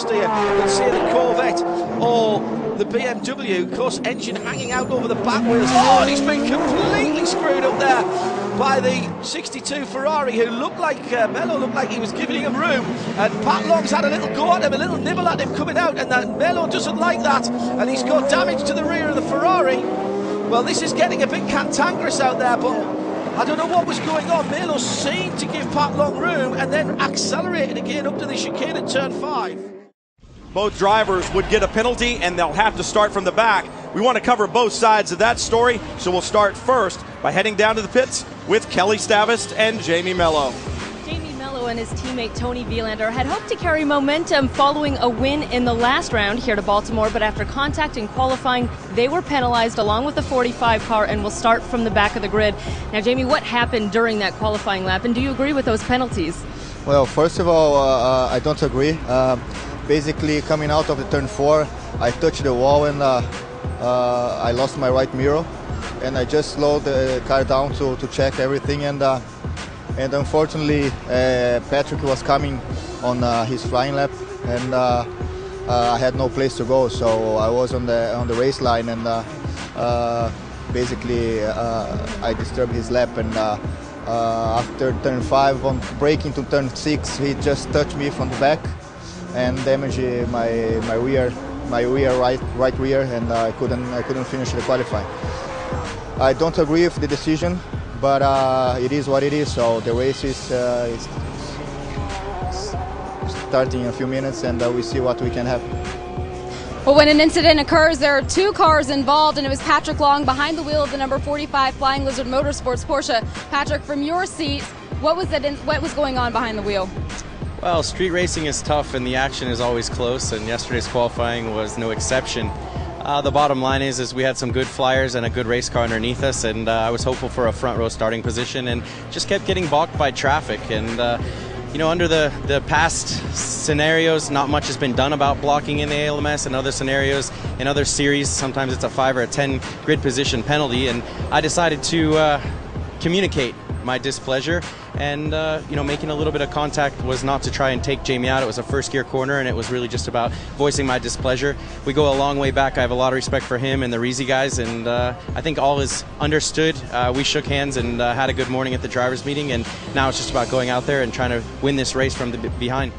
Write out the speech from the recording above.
steer than say the Corvette or the BMW. Of course, engine hanging out over the back wheels. Oh, and he's been completely screwed up there by the 62 Ferrari, who looked like Mello looked like he was giving him room, and Pat Long's had a little go at him, a little nibble at him coming out, and that Mello doesn't like that, and he's got damage to the rear of the Ferrari. Well, this is getting a bit cantankerous out there, but I don't know what was going on. Mello seemed to give Pat Long room and then accelerated again up to the chicane at turn 5. Both drivers would get a penalty, and they'll have to start from the back. We want to cover both sides of that story, so we'll start first by heading down to the pits with Kelly Stavast and Jamie Mello. Jamie Mello and his teammate Tony Vilander had hoped to carry momentum following a win in the last round here to Baltimore, but after contact in qualifying, they were penalized along with the 45 car and will start from the back of the grid. Now, Jamie, what happened during that qualifying lap, and do you agree with those penalties? Well, first of all, I don't agree. Basically, coming out of the turn 4, I touched the wall and I lost my right mirror, and I just slowed the car down to check everything, and unfortunately Patrick was coming on his flying lap, and I had no place to go, so I was on the race line, and basically I disturbed his lap, and after turn 5, on braking to turn 6, he just touched me from the back and damaged my rear right rear, and I couldn't finish the qualifying. I don't agree with the decision, but it is what it is. So the race is starting in a few minutes, and we see what we can have. Well, when an incident occurs, there are 2 cars involved, and it was Patrick Long behind the wheel of the number 45 Flying Lizard Motorsports Porsche. Patrick, from your seat, what was going on behind the wheel? Well, street racing is tough and the action is always close, and yesterday's qualifying was no exception. The bottom line is we had some good flyers and a good race car underneath us, and I was hopeful for a front row starting position and just kept getting balked by traffic. And you know, under the past scenarios, not much has been done about blocking in the ALMS. And other scenarios, in other series, sometimes it's a 5 or a 10 grid position penalty, and I decided to communicate my displeasure, and you know, making a little bit of contact was not to try and take Jamie out. It was a first gear corner, and it was really just about voicing my displeasure. We go a long way back. I have a lot of respect for him and the Reezy guys, and I think all is understood. We shook hands and had a good morning at the drivers meeting, and now it's just about going out there and trying to win this race from the behind.